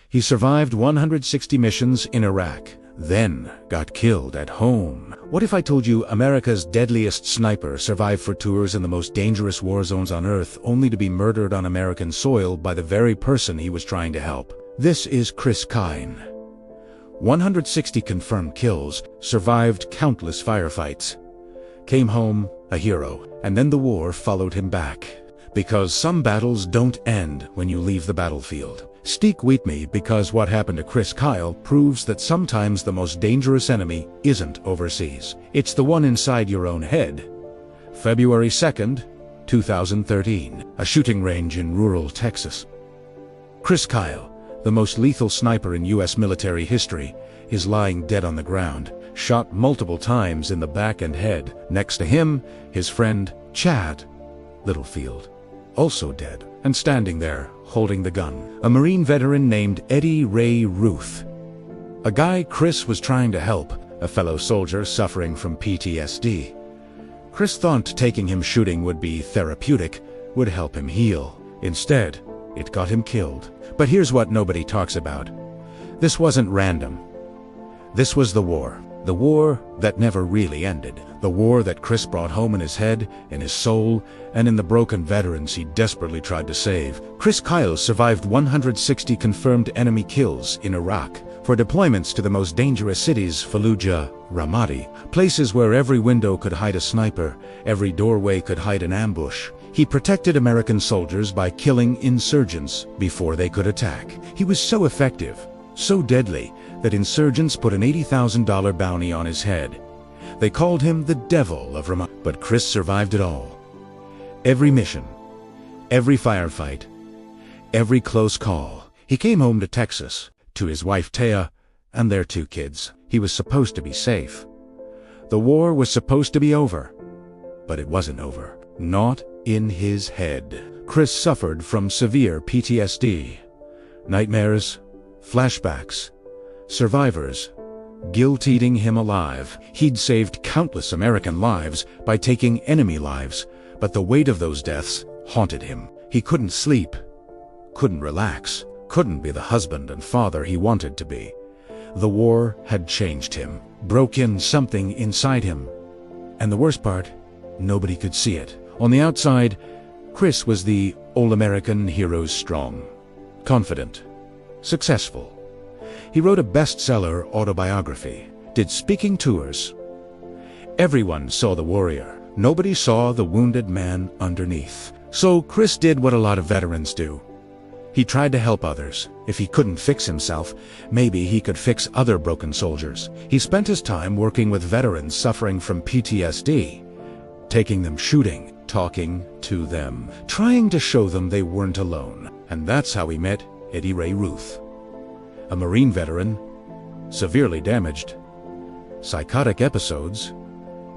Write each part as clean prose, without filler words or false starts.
He survived 160 missions in Iraq, then got killed at home. What if I told you America's deadliest sniper survived for tours in the most dangerous war zones on Earth, only to be murdered on American soil by the very person he was trying to help? This is Chris Kine. 160 confirmed kills, survived countless firefights. Came home a hero, and then the war followed him back. Because some battles don't end when you leave the battlefield. Stick with me, because what happened to Chris Kyle proves that sometimes the most dangerous enemy isn't overseas. It's the one inside your own head. February 2nd, 2013, a shooting range in rural Texas. Chris Kyle, the most lethal sniper in U.S. military history, is lying dead on the ground, shot multiple times in the back and head. Next to him, his friend, Chad Littlefield, also dead, and standing there, holding the gun, a Marine veteran named Eddie Ray Ruth. A guy Chris was trying to help, a fellow soldier suffering from PTSD. Chris thought taking him shooting would be therapeutic, would help him heal. Instead, it got him killed. But here's what nobody talks about. This wasn't random. This was the war that never really ended. The war that Chris brought home in his head, in his soul, and in the broken veterans he desperately tried to save. Chris Kyle survived 160 confirmed enemy kills in Iraq for deployments to the most dangerous cities, Fallujah, Ramadi, places where every window could hide a sniper, every doorway could hide an ambush. He protected American soldiers by killing insurgents before they could attack. He was so effective, so deadly, that insurgents put an $80,000 bounty on his head. They called him the Devil of Ramadi. But Chris survived it all. Every mission, every firefight, every close call. He came home to Texas, to his wife Taya, and their 2 kids. He was supposed to be safe. The war was supposed to be over. But it wasn't over. Not in his head. Chris suffered from severe PTSD. Nightmares, flashbacks, survivors, guilt-eating him alive. He'd saved countless American lives by taking enemy lives, but the weight of those deaths haunted him. He couldn't sleep, couldn't relax, couldn't be the husband and father he wanted to be. The war had changed him, broke in something inside him. And the worst part, nobody could see it. On the outside, Chris was the all-American hero, strong, confident, successful. He wrote a bestseller autobiography, did speaking tours. Everyone saw the warrior. Nobody saw the wounded man underneath. So Chris did what a lot of veterans do. He tried to help others. If he couldn't fix himself, maybe he could fix other broken soldiers. He spent his time working with veterans suffering from PTSD, taking them shooting, talking to them, trying to show them they weren't alone. And that's how he met Eddie Ray Ruth, a Marine veteran, severely damaged, psychotic episodes,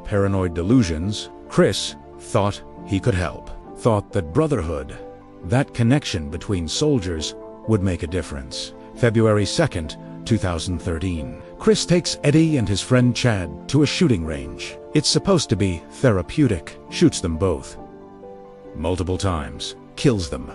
paranoid delusions. Chris thought he could help, thought that brotherhood, that connection between soldiers, would make a difference. February 2nd, 2013. Chris takes Eddie and his friend Chad to a shooting range. It's supposed to be therapeutic. Shoots them both multiple times, kills them,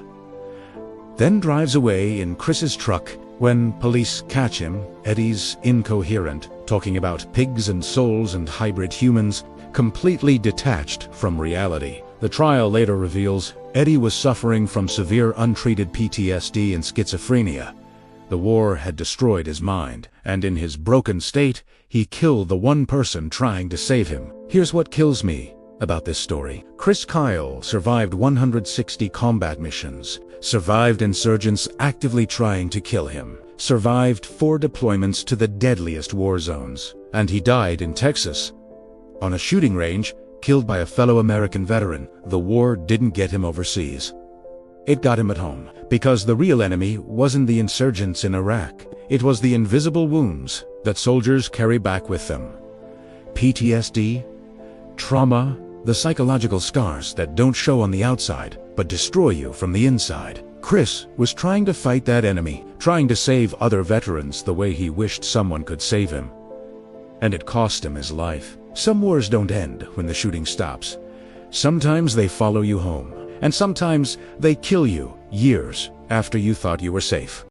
then drives away in Chris's truck. When police catch him, Eddie's incoherent, talking about pigs and souls and hybrid humans, completely detached from reality. The trial later reveals Eddie was suffering from severe untreated PTSD and schizophrenia. The war had destroyed his mind, and in his broken state, he killed the one person trying to save him. Here's what kills me about this story. Chris Kyle survived 160 combat missions, survived insurgents actively trying to kill him, survived 4 deployments to the deadliest war zones, and he died in Texas, on a shooting range, killed by a fellow American veteran. The war didn't get him overseas. It got him at home, because the real enemy wasn't the insurgents in Iraq. It was the invisible wounds that soldiers carry back with them. PTSD, trauma, the psychological scars that don't show on the outside, but destroy you from the inside. Chris was trying to fight that enemy, trying to save other veterans the way he wished someone could save him. And it cost him his life. Some wars don't end when the shooting stops. Sometimes they follow you home, and sometimes they kill you years after you thought you were safe.